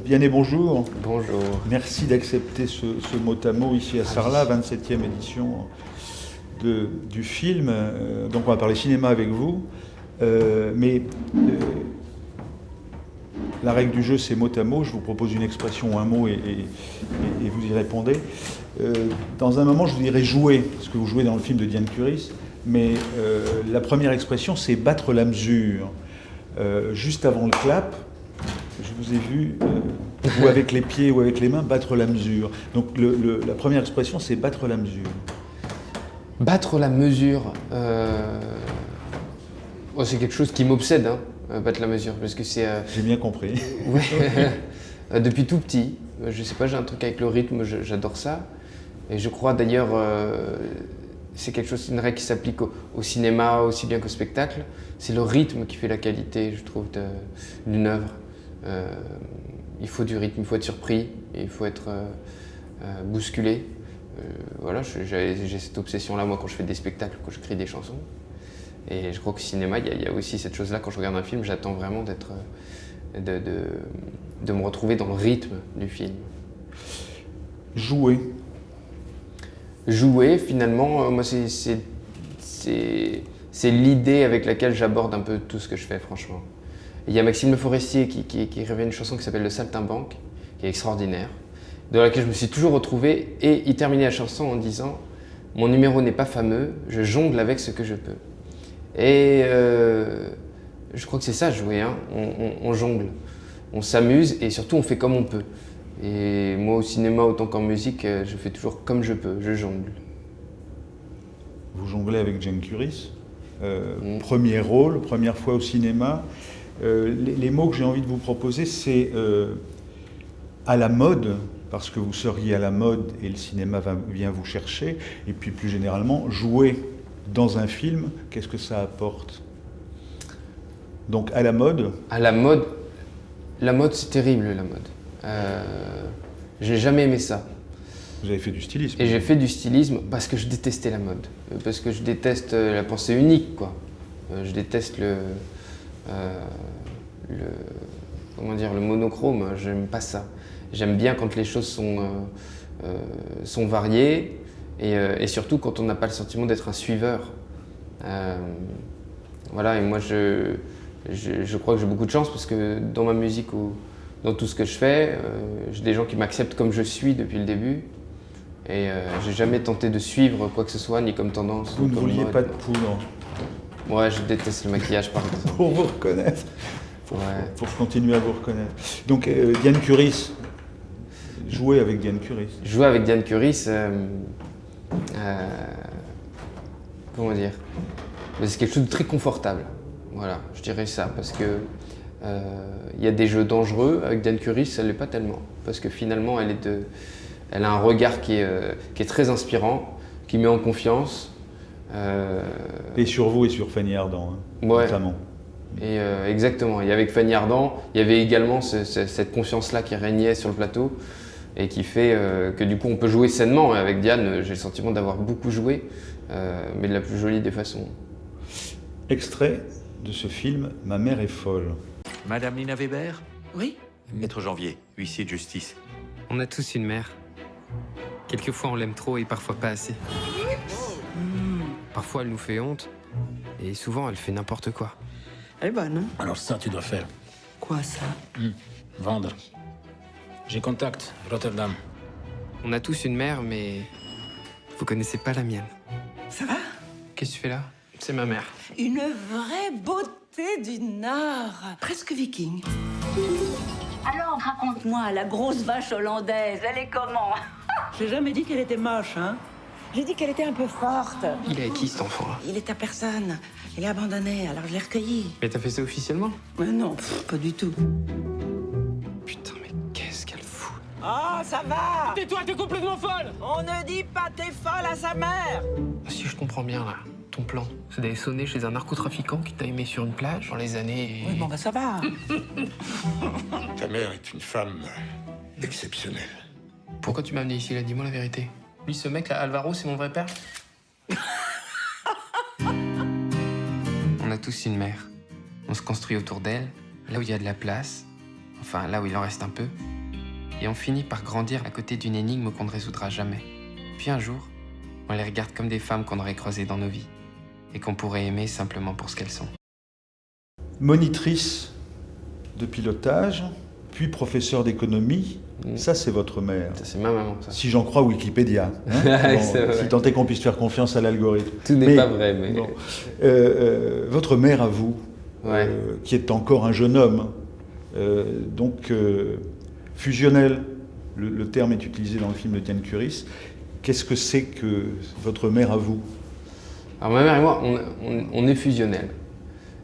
Vianney, bonjour. Bonjour. Merci d'accepter ce mot à mot ici à Sarlat, 27e édition du film. Donc on va parler cinéma avec vous. La règle du jeu, c'est mot à mot. Je vous propose une expression ou un mot et vous y répondez. Dans un moment, je vous dirai jouer, parce que vous jouez dans le film de Diane Curis. Mais la première expression, c'est battre la mesure. Juste avant le clap, je vous ai vu, ou avec les pieds ou avec les mains, battre la mesure. Donc la première expression, c'est battre la mesure. Battre la mesure, c'est quelque chose qui m'obsède, battre la mesure, parce que c'est... J'ai bien compris. Ouais. Depuis tout petit, je sais pas, j'ai un truc avec le rythme, j'adore ça. Et je crois d'ailleurs, c'est quelque chose, une règle qui s'applique au cinéma aussi bien qu'au spectacle. C'est le rythme qui fait la qualité, je trouve, d'une œuvre. Il faut du rythme, il faut être surpris, il faut être bousculé. Voilà, j'ai cette obsession-là, moi, quand je fais des spectacles, quand je crée des chansons. Et je crois qu'au cinéma, il y a aussi cette chose-là. Quand je regarde un film, j'attends vraiment de me retrouver dans le rythme du film. Jouer. Jouer, finalement, moi, c'est l'idée avec laquelle j'aborde un peu tout ce que je fais, franchement. Il y a Maxime Le Forestier qui écrivait une chanson qui s'appelle Le Saltimbanque, qui est extraordinaire, dans laquelle je me suis toujours retrouvé, et il terminait la chanson en disant « Mon numéro n'est pas fameux, je jongle avec ce que je peux ». Et je crois que c'est ça, jouer, on jongle, on s'amuse et surtout on fait comme on peut. Et moi au cinéma autant qu'en musique, je fais toujours comme je peux, je jongle. Vous jonglez avec Diane Curis, premier rôle, première fois au cinéma. Les mots que j'ai envie de vous proposer, c'est à la mode, parce que vous seriez à la mode et le cinéma vient vous chercher, et puis plus généralement, jouer dans un film, qu'est-ce que ça apporte? Donc à la mode. À la mode c'est terrible, la mode. J'ai jamais aimé ça. Vous avez fait du stylisme. Et j'ai fait du stylisme parce que je détestais la mode, parce que je déteste la pensée unique, quoi. Je déteste le monochrome, j'aime pas ça. J'aime bien quand les choses sont variées et surtout quand on n'a pas le sentiment d'être un suiveur. Voilà, et moi je crois que j'ai beaucoup de chance parce que dans ma musique ou dans tout ce que je fais, j'ai des gens qui m'acceptent comme je suis depuis le début. Et j'ai jamais tenté de suivre quoi que ce soit, ni comme tendance. Vous ne vouliez pas de poudre? Ouais, je déteste le maquillage par exemple. Pour vous reconnaître. Pour continuer à vous reconnaître. Donc Diane Curis, jouer avec Diane Curis. Jouer avec Diane Curis, comment dire? C'est quelque chose de très confortable. Voilà, je dirais ça, parce que il y a des jeux dangereux avec Diane Curis, ça l'est pas tellement, parce que finalement elle a un regard qui est très inspirant, qui met en confiance. Et sur vous et sur Fanny Ardant, notamment. Et exactement. Et avec Fanny Ardant, il y avait également cette confiance-là qui régnait sur le plateau et qui fait que du coup on peut jouer sainement. Et avec Diane, j'ai le sentiment d'avoir beaucoup joué, mais de la plus jolie des façons. Extrait de ce film « Ma mère est folle ». Madame Nina Weber? Oui. Maître Janvier, huissier de justice. On a tous une mère. Quelquefois on l'aime trop et parfois pas assez. Parfois elle nous fait honte et souvent elle fait n'importe quoi. Elle est bonne, hein? Alors ça, tu dois faire. Quoi, ça? Vendre. J'ai contact, Rotterdam. On a tous une mère, mais vous connaissez pas la mienne. Ça va? Qu'est-ce que tu fais là? C'est ma mère. Une vraie beauté du Nord. Presque viking. Alors, raconte-moi, la grosse vache hollandaise, elle est comment? J'ai jamais dit qu'elle était moche, hein? J'ai dit qu'elle était un peu forte. Il est avec qui cet enfant-là? Il est à personne. Il est abandonné, alors je l'ai recueilli. Mais t'as fait ça officiellement? Mais non, pas du tout. Putain, mais qu'est-ce qu'elle fout? Oh, ça va! Tais-toi, t'es complètement folle! On ne dit pas t'es folle à sa mère! Si je comprends bien là, ton plan, c'est d'aller sonner chez un narcotrafiquant qui t'a aimé sur une plage dans les années... Oui, bon, bah ça va. Ta mère est une femme exceptionnelle. Pourquoi tu m'as amené ici là? Dis-moi la vérité. Lui, ce mec là, Alvaro, c'est mon vrai père? On a tous une mère. On se construit autour d'elle, là où il y a de la place. enfin là où il en reste un peu, et on finit par grandir à côté d'une énigme qu'on ne résoudra jamais. Puis un jour, on les regarde comme des femmes qu'on aurait croisées dans nos vies, et qu'on pourrait aimer simplement pour ce qu'elles sont. Monitrice de pilotage, puis professeur d'économie, ça c'est votre mère. Ça, c'est ma maman, ça. Si j'en crois Wikipédia. Hein. C'est vrai. Si tant est qu'on puisse faire confiance à l'algorithme. Tout n'est pas vrai, mais... Bon. Votre mère à vous, Ouais. qui est encore un jeune homme, donc fusionnel, le terme est utilisé dans le film de Diane Curis. Qu'est-ce que c'est que votre mère à vous? Alors ma mère et moi, on est fusionnels.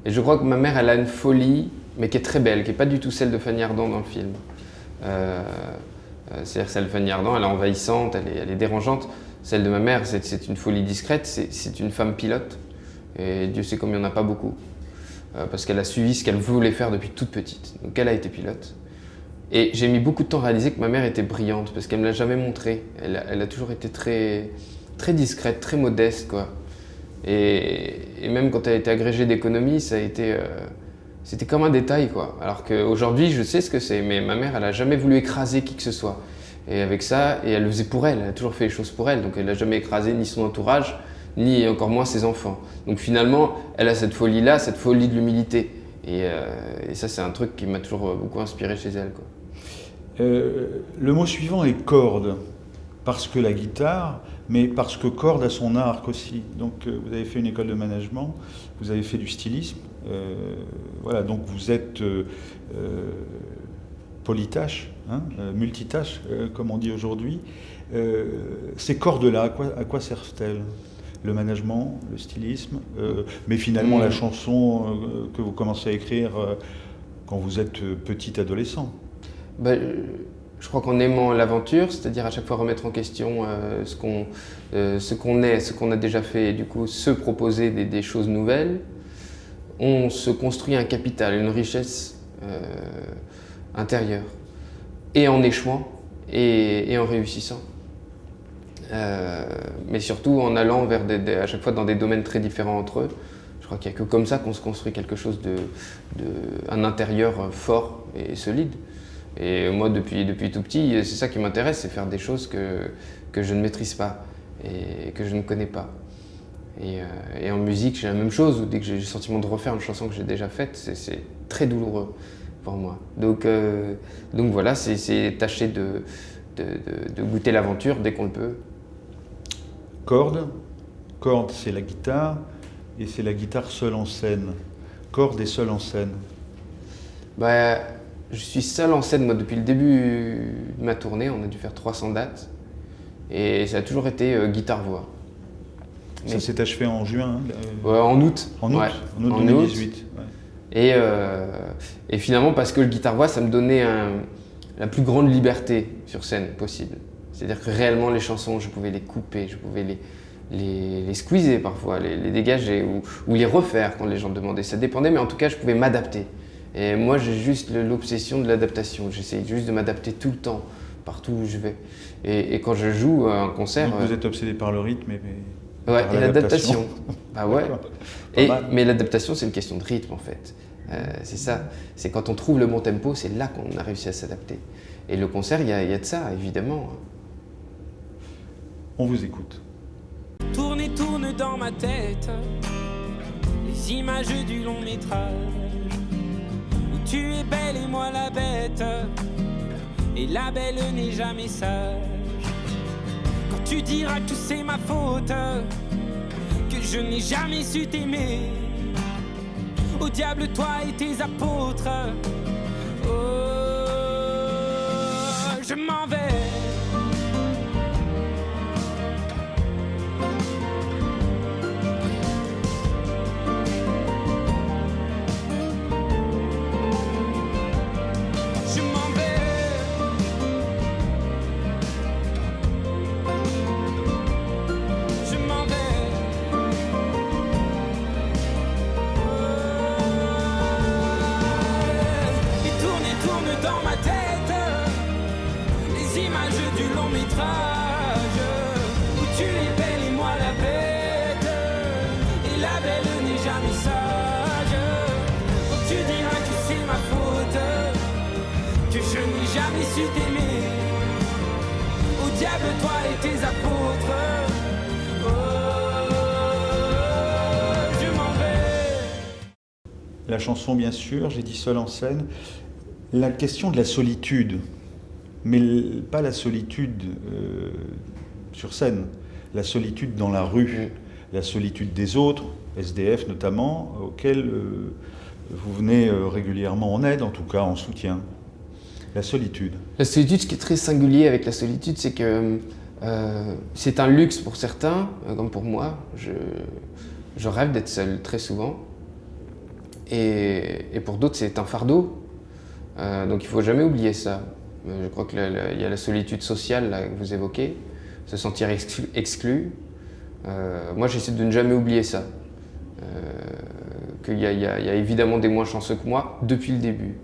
Et je crois que ma mère, elle a une folie, mais qui est très belle, qui n'est pas du tout celle de Fanny Ardant dans le film. C'est-à-dire celle de Fanny Ardant, elle est envahissante, elle est dérangeante. Celle de ma mère, c'est une folie discrète, c'est une femme pilote. Et Dieu sait comme il n'y en a pas beaucoup. Parce qu'elle a suivi ce qu'elle voulait faire depuis toute petite. Donc elle a été pilote. Et j'ai mis beaucoup de temps à réaliser que ma mère était brillante, parce qu'elle ne me l'a jamais montré. Elle a toujours été très, très discrète, très modeste, quoi. Et même quand elle a été agrégée d'économie, ça a été... c'était comme un détail, quoi. Alors qu'aujourd'hui, je sais ce que c'est, mais ma mère, elle n'a jamais voulu écraser qui que ce soit. Et avec ça, et elle le faisait pour elle, elle a toujours fait les choses pour elle, donc elle n'a jamais écrasé ni son entourage, ni encore moins ses enfants. Donc finalement, elle a cette folie-là, cette folie de l'humilité. Et ça, c'est un truc qui m'a toujours beaucoup inspiré chez elle, quoi. Le mot suivant est corde, parce que la guitare, mais parce que corde a son arc aussi. Donc vous avez fait une école de management, vous avez fait du stylisme, voilà, donc vous êtes polytâche, hein, multitâche, comme on dit aujourd'hui. Ces cordes-là, à quoi servent-elles? Le management, le stylisme, mais finalement la chanson que vous commencez à écrire quand vous êtes petit adolescent. Bah, je crois qu'en aimant l'aventure, c'est-à-dire à chaque fois remettre en question ce qu'on est, ce qu'on a déjà fait, et du coup se proposer des choses nouvelles, on se construit un capital, une richesse intérieure, et en échouant et en réussissant. Mais surtout en allant vers à chaque fois dans des domaines très différents entre eux. Je crois qu'il n'y a que comme ça qu'on se construit quelque chose un intérieur fort et solide. Et moi, depuis tout petit, c'est ça qui m'intéresse, c'est faire des choses que je ne maîtrise pas et que je ne connais pas. Et en musique, j'ai la même chose, où dès que j'ai le sentiment de refaire une chanson que j'ai déjà faite, c'est très douloureux pour moi. Donc voilà, c'est tâcher de goûter l'aventure dès qu'on le peut. Corde, c'est la guitare, et c'est la guitare seule en scène. Corde et seule en scène. Bah, je suis seul en scène, moi, depuis le début de ma tournée. On a dû faire 300 dates. Et ça a toujours été guitare-voix. Ça s'est achevé en juin En août. En août, Ouais. en août 2018. Ouais. Et finalement, parce que le guitare-voix, ça me donnait la plus grande liberté sur scène possible. C'est-à-dire que réellement, les chansons, je pouvais les couper, je pouvais les squeezer parfois, les dégager ou les refaire quand les gens demandaient. Ça dépendait, mais en tout cas, je pouvais m'adapter. Et moi, j'ai juste l'obsession de l'adaptation. J'essaye juste de m'adapter tout le temps, partout où je vais. Et quand je joue un concert... Donc vous êtes obsédé par le rythme ouais, et l'adaptation. Bah ouais. Mais l'adaptation, c'est une question de rythme, en fait. C'est ça. C'est quand on trouve le bon tempo, c'est là qu'on a réussi à s'adapter. Et le concert, il y a de ça, évidemment. On vous écoute. Tourne et tourne dans ma tête les images du long métrage où tu es belle et moi la bête, et la belle n'est jamais sage. Quand tu diras que c'est ma faute, que je n'ai jamais su t'aimer, au diable toi et tes apôtres. Oh, je m'en vais. jamais su t'aimer. Au diable, toi et tes apôtres. Oh, je m'en vais. La chanson, bien sûr, j'ai dit seul en scène. La question de la solitude, mais pas la solitude sur scène, la solitude dans la rue, la solitude des autres, SDF notamment, auxquels vous venez régulièrement en aide, en tout cas en soutien. La solitude. La solitude, ce qui est très singulier avec la solitude, c'est que c'est un luxe pour certains, comme pour moi. Je rêve d'être seul très souvent. Et pour d'autres, c'est un fardeau. Donc il ne faut jamais oublier ça. Je crois qu'il y a la solitude sociale là, que vous évoquez, se sentir exclu. Moi, j'essaie de ne jamais oublier ça. Qu'il y a évidemment des moins chanceux que moi depuis le début.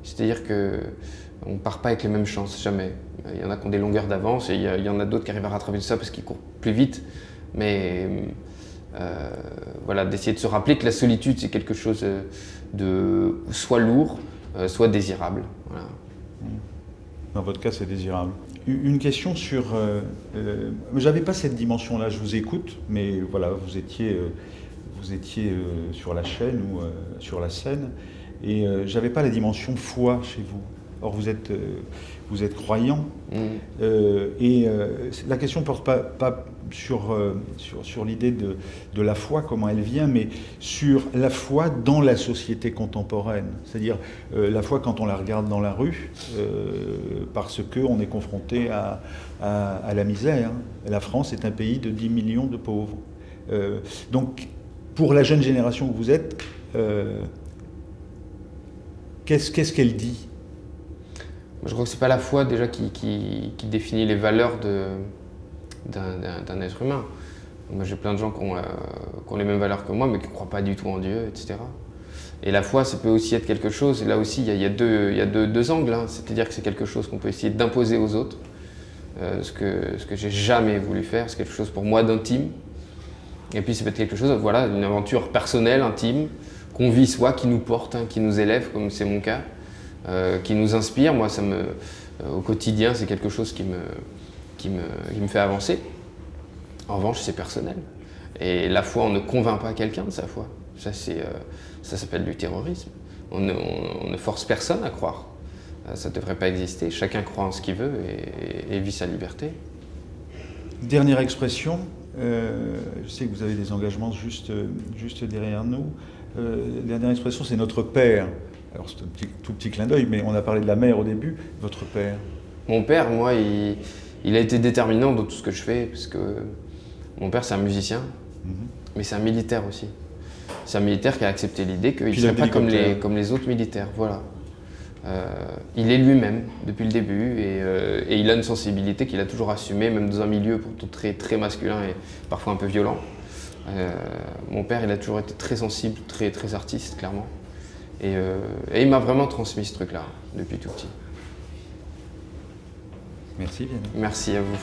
C'est-à-dire qu'on ne part pas avec les mêmes chances, jamais. Il y en a qui ont des longueurs d'avance et il y en a d'autres qui arrivent à rattraper tout ça parce qu'ils courent plus vite. Mais voilà, d'essayer de se rappeler que la solitude, c'est quelque chose de soit lourd, soit désirable. Voilà. Dans votre cas, c'est désirable. Une question sur... j'avais pas cette dimension-là, je vous écoute, mais voilà, vous étiez sur la chaîne ou sur la scène, et j'avais pas la dimension foi chez vous. Or, vous êtes croyant, et la question ne porte pas sur l'idée de la foi, comment elle vient, mais sur la foi dans la société contemporaine. C'est-à-dire la foi quand on la regarde dans la rue, parce qu'on est confronté à la misère. La France est un pays de 10 millions de pauvres. Donc, pour la jeune génération que vous êtes, qu'est-ce qu'elle dit ? Je crois que c'est pas la foi déjà qui définit les valeurs d'un être humain. Moi, j'ai plein de gens qui ont les mêmes valeurs que moi, mais qui ne croient pas du tout en Dieu, etc. Et la foi, ça peut aussi être quelque chose, et là aussi, il y a deux angles. Hein. C'est-à-dire que c'est quelque chose qu'on peut essayer d'imposer aux autres, ce que j'ai jamais voulu faire, c'est quelque chose pour moi d'intime. Et puis ça peut être quelque chose, voilà, une aventure personnelle, intime, qu'on vit soi, qui nous porte, hein, qui nous élève, comme c'est mon cas. Qui nous inspire. Moi, au quotidien, c'est quelque chose qui me fait avancer. En revanche, c'est personnel. Et la foi, on ne convainc pas quelqu'un de sa foi. Ça s'appelle du terrorisme. On ne force personne à croire. Ça ne devrait pas exister. Chacun croit en ce qu'il veut et vit sa liberté. Dernière expression. Je sais que vous avez des engagements juste derrière nous. Dernière expression, c'est notre Père. Alors c'est un tout petit clin d'œil, mais on a parlé de la mère au début. Votre père ? Mon père, moi, il a été déterminant dans tout ce que je fais, parce que mon père, c'est un musicien, mais c'est un militaire aussi. C'est un militaire qui a accepté l'idée qu'il ne serait pas comme les autres militaires. Voilà. Il est lui-même depuis le début et il a une sensibilité qu'il a toujours assumée, même dans un milieu pourtant très, très masculin et parfois un peu violent. Mon père, il a toujours été très sensible, très, très artiste, clairement. Et il m'a vraiment transmis ce truc-là, depuis tout petit. Merci, Vianney. Merci à vous.